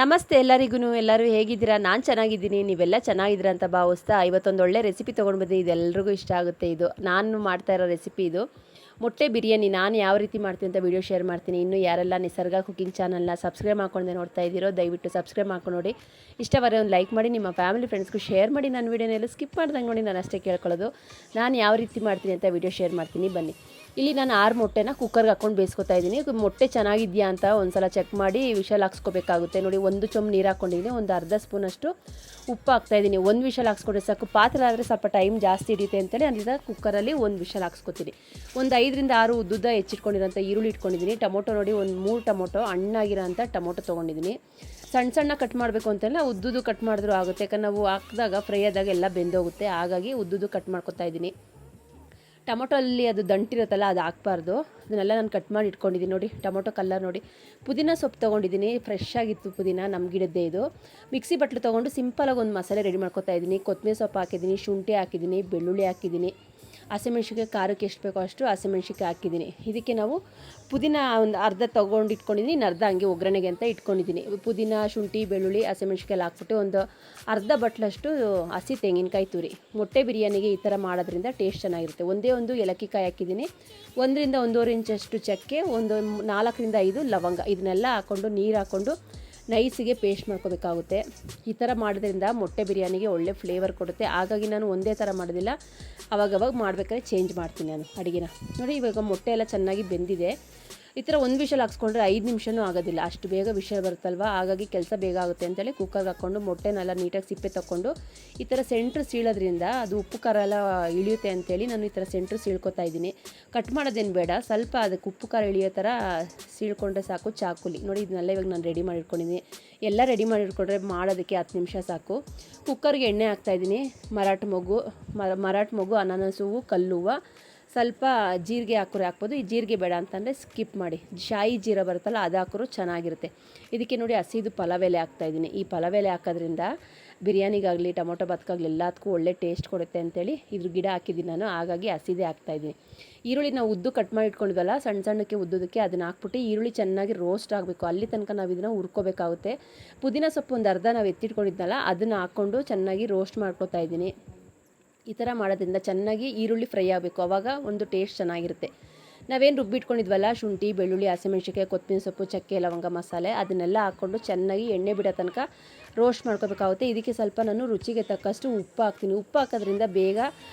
ನಮಸ್ತೆ ಎಲ್ಲರಿಗೂ. ಎಲ್ಲರೂ ಹೇಗಿದ್ದೀರಾ? ನಾನು ಚೆನ್ನಾಗಿದ್ದೀನಿ, ನೀವೆಲ್ಲ ಚೆನ್ನಾಗಿದ್ದೀರಾ ಅಂತ ಭಾವಿಸ್ತಾ ಇವತ್ತೊಂದು ಒಳ್ಳೆ ರೆಸಿಪಿ ತೊಗೊಂಡು ಬಂದು ಇದೆಲ್ಲರಿಗೂ ಇಷ್ಟ ಆಗುತ್ತೆ. ಇದು ನಾನು ಮಾಡ್ತಾ ಇರೋ ರೆಸಿಪಿ, ಇದು ಮೊಟ್ಟೆ ಬಿರಿಯಾನಿ. ನಾನು ಯಾವ ರೀತಿ ಮಾಡ್ತೀನಿ ಅಂತ ವಿಡಿಯೋ ಶೇರ್ ಮಾಡ್ತೀನಿ. ಇನ್ನು ಯಾರೆಲ್ಲ ನಿಸರ್ಗ ಕುಕಿಂಗ್ ಚಾನಲ್ನ ಸಬ್ಸ್ಕ್ರೈಬ್ ಮಾಡ್ಕೊಂಡೆ ನೋಡ್ತಾ ಇದ್ದೀರೋ ದಯವಿಟ್ಟು ಸಬ್ಸ್ಕ್ರೈಬ್ ಮಾಡ್ಕೊಂಡು ನೋಡಿ. ಇಷ್ಟವರೆ ಒಂದು ಲೈಕ್ ಮಾಡಿ, ನಿಮ್ಮ ಫ್ಯಾಮಿಲಿ ಫ್ರೆಂಡ್ಸ್ಗೂ ಶೇರ್ ಮಾಡಿ. ನನ್ನ ವಿಡಿಯೋನೆಲ್ಲ ಸ್ಕಿಪ್ ಮಾಡ್ದಂಗೆ ನೋಡಿ. ನಾನು ಅಷ್ಟೇ ಕೇಳ್ಕೊಳ್ಳೋದು, ನಾನು ಯಾವ ರೀತಿ ಮಾಡ್ತೀನಿ ಅಂತ ವಿಡಿಯೋ ಶೇರ್ ಮಾಡ್ತೀನಿ. ಬನ್ನಿ. ಇಲ್ಲಿ ನಾನು 6 ಮೊಟ್ಟೆನ ಕುಕ್ಕರ್ಗೆ ಹಾಕ್ಕೊಂಡು ಬೇಯಿಸ್ಕೊತಾ ಇದ್ದೀನಿ. ಮೊಟ್ಟೆ ಚೆನ್ನಾಗಿದೆಯಾ ಅಂತ ಒಂದು ಸಲ ಚೆಕ್ ಮಾಡಿ ವಿಷಲ್ ಹಾಕ್ಸ್ಕೋಬೇಕಾಗುತ್ತೆ. ನೋಡಿ, 1 ಚೊಂಬು ನೀರು ಹಾಕ್ಕೊಂಡಿದ್ದೀನಿ, ಒಂದು ಅರ್ಧ ಸ್ಪೂನಷ್ಟು ಉಪ್ಪು ಹಾಕ್ತಾಯಿದ್ದೀನಿ. 1 ವಿಷಲ್ ಹಾಕ್ಸ್ಕೊಂಡ್ರೆ ಸಾಕು. ಪಾತ್ರೆ ಆದರೆ ಸ್ವಲ್ಪ ಟೈಮ್ ಜಾಸ್ತಿ ಹಿಡಿಯುತ್ತೆ ಅಂತೇಳಿ ನಾನು ಕುಕ್ಕರಲ್ಲಿ 1 ವಿಷಲ್ ಹಾಕ್ಸ್ಕೊತೀನಿ. ಒಂದು 5ರಿಂದ 6 ಉದ್ದುದ್ದ ಹೆಚ್ಚಿಟ್ಕೊಂಡಿರೋಂಥ ಈರುಳ್ಳಿ ಇಟ್ಕೊಂಡಿದ್ದೀನಿ. ಟೊಮೊಟೊ ನೋಡಿ, ಒಂದು 3 ಟೊಮೊಟೊ ಹಣ್ಣಾಗಿರೋಂಥ ಟೊಮೊಟೊ ತೊಗೊಂಡಿದ್ದೀನಿ. ಸಣ್ಣ ಕಟ್ ಮಾಡಬೇಕು ಅಂತೆಲ್ಲ ಉದ್ದುದು ಕಟ್ ಮಾಡಿದ್ರೂ ಆಗುತ್ತೆ, ಯಾಕಂದ್ರೆ ನಾವು ಹಾಕಿದಾಗ ಫ್ರೈ ಆದಾಗ ಎಲ್ಲ ಬೆಂದೋಗುತ್ತೆ. ಹಾಗಾಗಿ ಉದ್ದುದು ಕಟ್ ಮಾಡ್ಕೊತಾ ಇದ್ದೀನಿ. ಟೊಮೊಟೊ ಅಲ್ಲಿ ಅದು ದಂಟಿರುತ್ತಲ್ಲ, ಅದು ಹಾಕ್ಬಾರ್ದು. ಅದನ್ನೆಲ್ಲ ನಾನು ಕಟ್ ಮಾಡಿ ಇಟ್ಕೊಂಡಿದ್ದೀನಿ. ನೋಡಿ, ಟೊಮೊಟೊ ಕಲ್ಲರ್ ನೋಡಿ. ಪುದೀನ ಸೊಪ್ಪು ತೊಗೊಂಡಿದ್ದೀನಿ, ಫ್ರೆಶ್ ಆಗಿತ್ತು ಪುದೀನ, ನಮ್ಮ ಗಿಡದ್ದೇ ಇದು. ಮಿಕ್ಸಿ ಬಟ್ಲು ತೊಗೊಂಡು ಸಿಂಪಲಾಗಿ ಒಂದು ಮಸಾಲೆ ರೆಡಿ ಮಾಡ್ಕೊತಾ ಇದ್ದೀನಿ. ಕೊತ್ತಂಬರಿ ಸೊಪ್ಪು ಹಾಕಿದ್ದೀನಿ, ಶುಂಠಿ ಹಾಕಿದ್ದೀನಿ, ಬೆಳ್ಳುಳ್ಳಿ ಹಾಕಿದ್ದೀನಿ, ಹಸಿಮೆಣ್ಸಿಕಾಯಿ ಖಾರಕ್ಕೆ ಎಷ್ಟು ಬೇಕೋ ಅಷ್ಟು ಹಸಿಮೆಣ್ಸಿಕಾಯಿ ಹಾಕಿದ್ದೀನಿ. ಇದಕ್ಕೆ ನಾವು ಪುದೀನ ಒಂದು ಅರ್ಧ ತೊಗೊಂಡು ಇಟ್ಕೊಂಡಿದ್ದೀನಿ, ಇನ್ನು ಅರ್ಧ ಹಂಗೆ ಒಗ್ಗರಣೆಗೆ ಅಂತ ಇಟ್ಕೊಂಡಿದ್ದೀನಿ. ಪುದೀನ, ಶುಂಠಿ, ಬೆಳ್ಳುಳ್ಳಿ, ಹಸಿಮೆಣ್ಸಿಕಾಯಿ ಹಾಕ್ಬಿಟ್ಟು ಒಂದು ಅರ್ಧ ಬಟ್ಲಷ್ಟು ಹಸಿ ತೆಂಗಿನಕಾಯಿ ತುರಿ. ಮೊಟ್ಟೆ ಬಿರಿಯಾನಿಗೆ ಈ ಥರ ಮಾಡೋದ್ರಿಂದ ಟೇಸ್ಟ್ ಚೆನ್ನಾಗಿರುತ್ತೆ. ಒಂದೇ ಒಂದು ಏಲಕ್ಕಿ ಕಾಯಿ ಹಾಕಿದ್ದೀನಿ, 1ರಿಂದ 1.5 ಇಂಚಷ್ಟು ಚಕ್ಕೆ, ಒಂದು 4ರಿಂದ 5 ಲವಂಗ. ಇದನ್ನೆಲ್ಲ ಹಾಕ್ಕೊಂಡು ನೀರು ಹಾಕ್ಕೊಂಡು ನೈಸಿಗೆ ಪೇಸ್ಟ್ ಮಾಡ್ಕೋಬೇಕಾಗುತ್ತೆ. ಈ ಥರ ಮಾಡೋದ್ರಿಂದ ಮೊಟ್ಟೆ ಬಿರಿಯಾನಿಗೆ ಒಳ್ಳೆ ಫ್ಲೇವರ್ ಕೊಡುತ್ತೆ. ಹಾಗಾಗಿ ನಾನು ಒಂದೇ ಥರ ಮಾಡೋದಿಲ್ಲ, ಅವಾಗವಾಗ ಮಾಡಬೇಕಾದ್ರೆ ಚೇಂಜ್ ಮಾಡ್ತೀನಿ ನಾನು ಅಡುಗೆನ. ನೋಡಿ, ಇವಾಗ ಮೊಟ್ಟೆ ಎಲ್ಲ ಚೆನ್ನಾಗಿ ಬೆಂದಿದೆ. ಈ ಥರ 1 ವಿಷಲ್ ಹಾಕ್ಸ್ಕೊಂಡ್ರೆ 5 ನಿಮಿಷನೂ ಆಗೋದಿಲ್ಲ, ಅಷ್ಟು ಬೇಗ ವಿಷಲ್ ಬರುತ್ತಲ್ವ. ಹಾಗಾಗಿ ಕೆಲಸ ಬೇಗ ಆಗುತ್ತೆ ಅಂತೇಳಿ ಕುಕ್ಕರ್ಗೆ ಹಾಕ್ಕೊಂಡು ಮೊಟ್ಟೆನೆಲ್ಲ ನೀಟಾಗಿ ಸಿಪ್ಪೆ ತೊಗೊಂಡು ಈ ಥರ ಸೆಂಟ್ರ್ ಸೀಳೋದ್ರಿಂದ ಅದು ಉಪ್ಪು ಖಾರ ಎಲ್ಲ ಇಳಿಯುತ್ತೆ ಅಂತೇಳಿ ನಾನು ಈ ಥರ ಸೆಂಟ್ರ್ ಸೀಳ್ಕೊತಾ ಇದ್ದೀನಿ. ಕಟ್ ಮಾಡೋದೇನು ಬೇಡ, ಸ್ವಲ್ಪ ಅದಕ್ಕೆ ಉಪ್ಪು ಖಾರ ಇಳಿಯೋ ಥರ ಸೀಳ್ಕೊಂಡ್ರೆ ಸಾಕು ಚಾಕುಲಿ. ನೋಡಿ, ಇದನ್ನೆಲ್ಲ ಇವಾಗ ನಾನು ರೆಡಿ ಮಾಡಿಟ್ಕೊಂಡಿದ್ದೀನಿ. ಎಲ್ಲ ರೆಡಿ ಮಾಡಿಟ್ಕೊಂಡ್ರೆ ಮಾಡೋದಕ್ಕೆ 10 ನಿಮಿಷ ಸಾಕು. ಕುಕ್ಕರ್ಗೆ ಎಣ್ಣೆ ಹಾಕ್ತಾಯಿದ್ದೀನಿ. ಮರಾಠ ಮೊಗ್ಗು, ಅನಾನಸ್ ಹೂವು, ಕಲ್ಲುವ್ವ, ಸ್ವಲ್ಪ ಜೀರಿಗೆ ಹಾಕ್ಬೋದು. ಈ ಜೀರಿಗೆ ಬೇಡ ಅಂತಂದರೆ ಸ್ಕಿಪ್ ಮಾಡಿ. ಶಾಯಿ ಜೀರ ಬರುತ್ತಲ್ಲ, ಅದು ಹಾಕಿದ್ರು ಚೆನ್ನಾಗಿರುತ್ತೆ. ಇದಕ್ಕೆ ನೋಡಿ, ಹಸಿದು ಪಲಾವ್ ಎಲೆ ಹಾಕ್ತಾಯಿದ್ದೀನಿ. ಈ ಪಲಾವ್ ಎಲೆ ಹಾಕೋದ್ರಿಂದ ಬಿರಿಯಾನಿಗಾಗಲಿ ಟೊಮೊಟೊ ಬಾತ್ಗಾಗಲಿ ಎಲ್ಲದಕ್ಕೂ ಒಳ್ಳೆ ಟೇಸ್ಟ್ ಕೊಡುತ್ತೆ ಅಂತೇಳಿ ಇದ್ರ ಗಿಡ ಹಾಕಿದ್ದೀನಿ ನಾನು. ಹಾಗಾಗಿ ಹಸಿದೇ ಹಾಕ್ತಾಯಿದ್ದೀನಿ. ಈರುಳ್ಳಿ ನಾವು ಉದ್ದು ಕಟ್ ಮಾಡಿ ಇಟ್ಕೊಂಡಿದ್ವಲ್ಲ, ಸಣ್ಣಕ್ಕೆ ಉದ್ದದಕ್ಕೆ, ಅದನ್ನು ಹಾಕ್ಬಿಟ್ಟು ಈರುಳ್ಳಿ ಚೆನ್ನಾಗಿ ರೋಸ್ಟ್ ಆಗಬೇಕು. ಅಲ್ಲಿ ತನಕ ನಾವು ಇದನ್ನು ಹುರ್ಕೋಬೇಕಾಗುತ್ತೆ. ಪುದೀನ ಸೊಪ್ಪು ಒಂದು ಅರ್ಧ ನಾವು ಎತ್ತಿಟ್ಕೊಂಡಿದ್ನಲ್ಲ, ಅದನ್ನು ಹಾಕ್ಕೊಂಡು ಚೆನ್ನಾಗಿ ರೋಸ್ಟ್ ಮಾಡ್ಕೊತಾ ಇದ್ದೀನಿ. ಈ ಥರ ಮಾಡೋದ್ರಿಂದ ಚೆನ್ನಾಗಿ ಈರುಳ್ಳಿ ಫ್ರೈ ಆಗಬೇಕು, ಆವಾಗ ಒಂದು ಟೇಸ್ಟ್ ಚೆನ್ನಾಗಿರುತ್ತೆ. ನಾವೇನು ರುಬ್ಬಿಟ್ಕೊಂಡಿದ್ವಲ್ಲ, ಶುಂಠಿ, ಬೆಳ್ಳುಳ್ಳಿ, ಹಸಿಮೆಣ್ಸಿಕಾಯಿ, ಕೊತ್ತಂಬರಿ ಸೊಪ್ಪು, ಚಕ್ಕೆ, ಲವಂಗ, ಮಸಾಲೆ, ಅದನ್ನೆಲ್ಲ ಹಾಕ್ಕೊಂಡು ಚೆನ್ನಾಗಿ ಎಣ್ಣೆ ಬಿಡೋ ತನಕ ರೋಸ್ಟ್ ಮಾಡ್ಕೋಬೇಕಾಗುತ್ತೆ. ಇದಕ್ಕೆ ಸ್ವಲ್ಪ ನಾನು ರುಚಿಗೆ ತಕ್ಕಷ್ಟು ಉಪ್ಪು ಹಾಕ್ತೀನಿ. ಉಪ್ಪು ಹಾಕೋದ್ರಿಂದ ಬೇಗ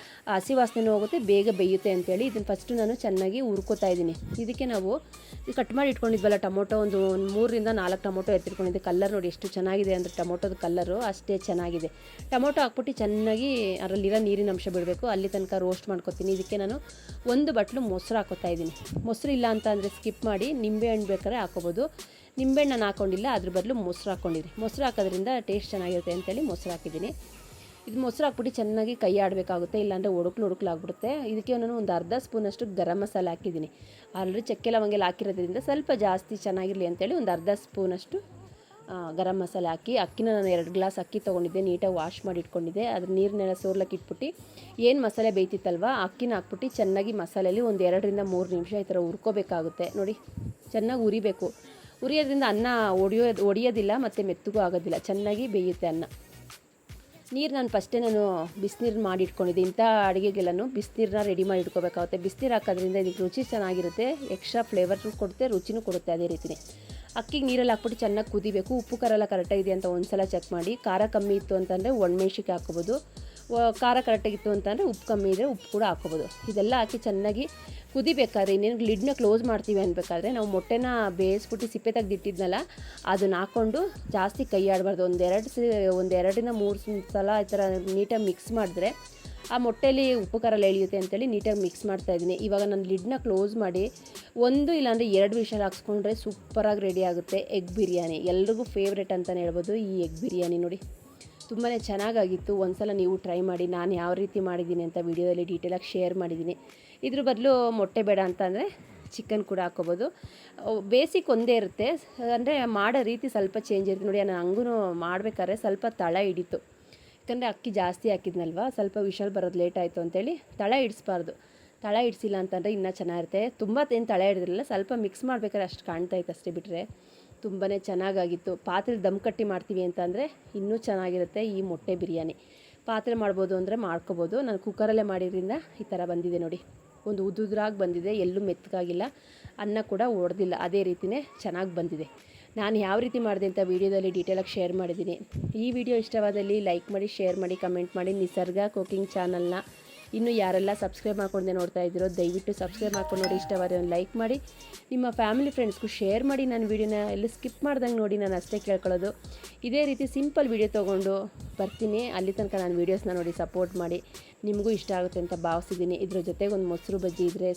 ಹಸಿ ವಾಸನೆನೂ ಹೋಗುತ್ತೆ, ಬೇಗ ಬೇಯುತ್ತೆ ಅಂತೇಳಿ ಇದನ್ನು ಫಸ್ಟು ನಾನು ಚೆನ್ನಾಗಿ ಹುರ್ಕೋತಾ ಇದ್ದೀನಿ. ಇದಕ್ಕೆ ನಾವು ಕಟ್ ಮಾಡಿ ಇಟ್ಕೊಂಡಿದ್ವಲ್ಲ ಟೊಮೊಟೊ, ಒಂದು 3ರಿಂದ 4 ಟೊಮೊಟೊ ಎತ್ತಿಟ್ಕೊಂಡಿದ್ದೆ. ಕಲ್ಲರ್ ನೋಡಿ ಎಷ್ಟು ಚೆನ್ನಾಗಿದೆ ಅಂದರೆ, ಟೊಮೊಟೊದ ಕಲ್ಲರು ಅಷ್ಟೇ ಚೆನ್ನಾಗಿದೆ. ಟೊಮೊಟೊ ಹಾಕ್ಬಿಟ್ಟು ಚೆನ್ನಾಗಿ ಅದರಲ್ಲಿರೋ ನೀರಿನ ಅಂಶ ಬಿಡಬೇಕು, ಅಲ್ಲಿ ತನಕ ರೋಸ್ಟ್ ಮಾಡ್ಕೊತೀನಿ. ಇದಕ್ಕೆ ನಾನು 1 ಬಟ್ಲು ಮೊಸರು ಹಾಕೋತಾ ಇದ್ದೀನಿ. ಮೊಸರು ಇಲ್ಲ ಅಂತ ಅಂದರೆ ಸ್ಕಿಪ್ ಮಾಡಿ, ನಿಂಬೆಹಣ್ಣು ಬೇಕಾದ್ರೆ ಹಾಕೋಬೋದು. ನಿಂಬೆಹಣ್ಣು ನಾನು ಹಾಕ್ಕೊಂಡಿಲ್ಲ, ಅದ್ರ ಬದಲು ಮೊಸರು ಹಾಕ್ಕೊಂಡಿರಿ. ಮೊಸರು ಹಾಕೋದ್ರಿಂದ ಟೇಸ್ಟ್ ಚೆನ್ನಾಗಿರುತ್ತೆ ಅಂತೇಳಿ ಮೊಸರು ಹಾಕಿದ್ದೀನಿ. ಇದು ಮೊಸರು ಹಾಕ್ಬಿಟ್ಟು ಚೆನ್ನಾಗಿ ಕೈ ಆಡಬೇಕಾಗುತ್ತೆ, ಇಲ್ಲಾಂದರೆ ಒಡುಕ್ಲಾಗ್ಬಿಡುತ್ತೆ. ಇದಕ್ಕೆ ನಾನು ಒಂದು ಅರ್ಧ ಸ್ಪೂನಷ್ಟು ಗರಂ ಮಸಾಲೆ ಹಾಕಿದ್ದೀನಿ. ಆಲ್ರೆಡಿ ಚಕ್ಕೆ ಲವಂಗೆಲ್ಲ ಹಾಕಿರೋದ್ರಿಂದ ಸ್ವಲ್ಪ ಜಾಸ್ತಿ ಚೆನ್ನಾಗಿರಲಿ ಅಂತೇಳಿ ಒಂದು ಅರ್ಧ ಸ್ಪೂನಷ್ಟು ಗರಂ ಮಸಾಲೆ ಹಾಕಿ. ಅಕ್ಕಿನ ನಾನು 2 ಗ್ಲಾಸ್ ಅಕ್ಕಿ ತೊಗೊಂಡಿದ್ದೆ, ನೀಟಾಗಿ ವಾಶ್ ಮಾಡಿ ಇಟ್ಕೊಂಡಿದ್ದೆ. ಅದ್ರ ನೀರನ್ನೆಲ್ಲ ಸೋರ್ಲಕ್ಕೆ ಇಟ್ಬಿಟ್ಟು ಏನು ಮಸಾಲೆ ಬೇಯ್ತಿತ್ತಲ್ವ, ಅಕ್ಕಿನ ಹಾಕ್ಬಿಟ್ಟು ಚೆನ್ನಾಗಿ ಮಸಾಲೆಯಲ್ಲಿ ಒಂದು 2ರಿಂದ 3 ನಿಮಿಷ ಈ ಥರ ಹುರ್ಕೋಬೇಕಾಗುತ್ತೆ. ನೋಡಿ, ಚೆನ್ನಾಗಿ ಉರಿಬೇಕು. ಉರಿಯೋದ್ರಿಂದ ಅನ್ನ ಒಡೆಯೋದಿಲ್ಲ ಮತ್ತು ಮೆತ್ತಗೂ ಆಗೋದಿಲ್ಲ, ಚೆನ್ನಾಗಿ ಬೇಯುತ್ತೆ ಅನ್ನ. ನೀರು ನಾನು ಬಿಸಿನೀರು ಮಾಡಿ ಇಟ್ಕೊಂಡಿದ್ದೆ. ಇಂಥ ಅಡುಗೆಗೆಲ್ಲನೂ ಬಿಸಿನೀರನ್ನ ರೆಡಿ ಮಾಡಿ ಇಟ್ಕೋಬೇಕಾಗುತ್ತೆ. ಬಿಸಿನೀರು ಹಾಕೋದ್ರಿಂದ ಇದಕ್ಕೆ ರುಚಿ ಚೆನ್ನಾಗಿರುತ್ತೆ, ಎಕ್ಸ್ಟ್ರಾ ಫ್ಲೇವರ್ ಕೊಡುತ್ತೆ, ರುಚಿನೂ ಕೊಡುತ್ತೆ. ಅದೇ ರೀತಿಯೇ ಅಕ್ಕಿಗೆ ನೀರಲ್ಲಿ ಹಾಕ್ಬಿಟ್ಟು ಚೆನ್ನಾಗಿ ಕುದಿಬೇಕು. ಉಪ್ಪು ಖಾರ ಎಲ್ಲ ಕರೆಕ್ಟಾಗಿದೆ ಅಂತ ಒಂದು ಸಲ ಚೆಕ್ ಮಾಡಿ. ಖಾರ ಕಮ್ಮಿ ಇತ್ತು ಅಂತಂದರೆ ಒಣಮೆಣ್ಸಿಕಾಯಿ ಹಾಕ್ಕೋಬೋದು, ಖಾರ ಕರೆಕ್ಟಾಗಿತ್ತು ಅಂತಂದರೆ ಉಪ್ಪು ಕಮ್ಮಿ ಇದ್ದರೆ ಉಪ್ಪು ಕೂಡ ಹಾಕ್ಕೋಬೋದು. ಇದೆಲ್ಲ ಹಾಕಿ ಚೆನ್ನಾಗಿ ಕುದಿಬೇಕಾದ್ರೆ, ಇನ್ನೇನು ಲಿಡ್ನ ಕ್ಲೋಸ್ ಮಾಡ್ತೀವಿ ಅನ್ಬೇಕಾದ್ರೆ, ನಾವು ಮೊಟ್ಟೆನ ಬೇಯಿಸ್ಬಿಟ್ಟು ಸಿಪ್ಪೆ ತೆಗೆದಿಟ್ಟಿದ್ನಲ್ಲ, ಅದನ್ನ ಹಾಕ್ಕೊಂಡು ಜಾಸ್ತಿ ಕೈ ಆಡಬಾರ್ದು. ಒಂದು 2ರಿಂದ 3 ಸಲ ಈ ಥರ ನೀಟಾಗಿ ಮಿಕ್ಸ್ ಮಾಡಿದ್ರೆ ಆ ಮೊಟ್ಟೆಯಲ್ಲಿ ಉಪ್ಪು ಖಾರ ಎಲ್ಲ ಎಳೆಯುತ್ತೆ ಅಂತೇಳಿ ನೀಟಾಗಿ ಮಿಕ್ಸ್ ಮಾಡ್ತಾಯಿದ್ದೀನಿ. ಇವಾಗ ನಾನು ಲಿಡ್ನ ಕ್ಲೋಸ್ ಮಾಡಿ 1 ಇಲ್ಲಾಂದರೆ 2 ವಿಷಲ್ ಹಾಕ್ಸ್ಕೊಂಡ್ರೆ ಸೂಪರಾಗಿ ರೆಡಿ ಆಗುತ್ತೆ ಎಗ್ ಬಿರಿಯಾನಿ. ಎಲ್ರಿಗೂ ಫೇವ್ರೇಟ್ ಅಂತಲೇ ಹೇಳ್ಬೋದು ಈ ಎಗ್ ಬಿರಿಯಾನಿ. ನೋಡಿ, ತುಂಬಾ ಚೆನ್ನಾಗಾಗಿತ್ತು. ಒಂದು ಸಲ ನೀವು ಟ್ರೈ ಮಾಡಿ. ನಾನು ಯಾವ ರೀತಿ ಮಾಡಿದ್ದೀನಿ ಅಂತ ವಿಡಿಯೋದಲ್ಲಿ ಡೀಟೇಲಾಗಿ ಶೇರ್ ಮಾಡಿದ್ದೀನಿ. ಇದ್ರ ಬದಲು ಮೊಟ್ಟೆ ಬೇಡ ಅಂತ ಅಂದರೆ ಚಿಕನ್ ಕೂಡ ಹಾಕ್ಕೋಬೋದು. ಬೇಸಿಕ್ ಒಂದೇ ಇರುತ್ತೆ, ಅಂದರೆ ಮಾಡೋ ರೀತಿ ಸ್ವಲ್ಪ ಚೇಂಜ್ ಇರುತ್ತೆ. ನೋಡಿ, ನಾನು ಹಂಗೂ ಮಾಡಬೇಕಾದ್ರೆ ಸ್ವಲ್ಪ ತಳ ಹಿಡಿತು, ಯಾಕಂದರೆ ಅಕ್ಕಿ ಜಾಸ್ತಿ ಹಾಕಿದ್ನಲ್ವ, ಸ್ವಲ್ಪ ವಿಷಲ್ ಬರೋದು ಲೇಟ್ ಆಯಿತು ಅಂತೇಳಿ. ತಳ ಹಿಡಿಸ್ಬಾರ್ದು, ತಳ ಹಿಡಿಸಿಲ್ಲ ಅಂತಂದರೆ ಇನ್ನೂ ಚೆನ್ನಾಗಿರುತ್ತೆ. ತುಂಬ ಏನು ತಳ ಹಿಡಿದ್ರಲ್ಲ, ಸ್ವಲ್ಪ ಮಿಕ್ಸ್ ಮಾಡಬೇಕಾದ್ರೆ ಅಷ್ಟು ಕಾಣ್ತಾ ಇತ್ತು ಅಷ್ಟೇ, ಬಿಟ್ಟರೆ ತುಂಬಾ ಚೆನ್ನಾಗಾಗಿತ್ತು. ಪಾತ್ರೆ ದಮ್ ಕಟ್ಟಿ ಮಾಡ್ತೀವಿ ಅಂತಂದರೆ ಇನ್ನೂ ಚೆನ್ನಾಗಿರುತ್ತೆ ಈ ಮೊಟ್ಟೆ ಬಿರಿಯಾನಿ. ಪಾತ್ರೆ ಮಾಡ್ಬೋದು ಅಂದರೆ ಮಾಡ್ಕೋಬೋದು. ನಾನು ಕುಕ್ಕರಲ್ಲೇ ಮಾಡಿದ್ರಿಂದ ಈ ಥರ ಬಂದಿದೆ ನೋಡಿ. ಒಂದು ಉದುದ್ರಾಗಿ ಬಂದಿದೆ, ಎಲ್ಲೂ ಮೆತ್ತಗಾಗಿಲ್ಲ, ಅನ್ನ ಕೂಡ ಒಡೆದಿಲ್ಲ, ಅದೇ ರೀತಿಯೇ ಚೆನ್ನಾಗಿ ಬಂದಿದೆ. ನಾನು ಯಾವ ರೀತಿ ಮಾಡಿದೆ ಅಂತ ವೀಡಿಯೋದಲ್ಲಿ ಡೀಟೇಲಾಗಿ ಶೇರ್ ಮಾಡಿದ್ದೀನಿ. ಈ ವಿಡಿಯೋ ಇಷ್ಟವಾದಲ್ಲಿ ಲೈಕ್ ಮಾಡಿ, ಶೇರ್ ಮಾಡಿ, ಕಮೆಂಟ್ ಮಾಡಿ. ನಿಸರ್ಗ ಕುಕಿಂಗ್ ಚಾನಲ್ನ ಇನ್ನೂ ಯಾರೆಲ್ಲ ಸಬ್ಸ್ಕ್ರೈಬ್ ಮಾಡ್ಕೊಂಡೆ ನೋಡ್ತಾ ಇದ್ದೀರೋ ದಯವಿಟ್ಟು ಸಬ್ಸ್ಕ್ರೈಬ್ ಮಾಡ್ಕೊಂಡು ನೋಡಿ. ಇಷ್ಟವಾದರೆ ಒಂದು ಲೈಕ್ ಮಾಡಿ, ನಿಮ್ಮ ಫ್ಯಾಮಿಲಿ ಫ್ರೆಂಡ್ಸ್ಗೂ ಶೇರ್ ಮಾಡಿ. ನನ್ನ ವೀಡಿಯೋನ ಎಲ್ಲೂ ಸ್ಕಿಪ್ ಮಾಡ್ದಂಗೆ ನೋಡಿ, ನಾನು ಅಷ್ಟೇ ಕೇಳ್ಕೊಳ್ಳೋದು. ಇದೇ ರೀತಿ ಸಿಂಪಲ್ ವೀಡಿಯೋ ತೊಗೊಂಡು ಬರ್ತೀನಿ. ಅಲ್ಲಿ ತನಕ ನಾನು ವೀಡಿಯೋಸ್ನ ನೋಡಿ ಸಪೋರ್ಟ್ ಮಾಡಿ. ನಿಮಗೂ ಇಷ್ಟ ಆಗುತ್ತೆ ಅಂತ ಭಾವಿಸಿದ್ದೀನಿ. ಇದ್ರ ಜೊತೆಗೆ ಒಂದು ಮೊಸರು ಬಜ್ಜಿ ಇದ್ದರೆ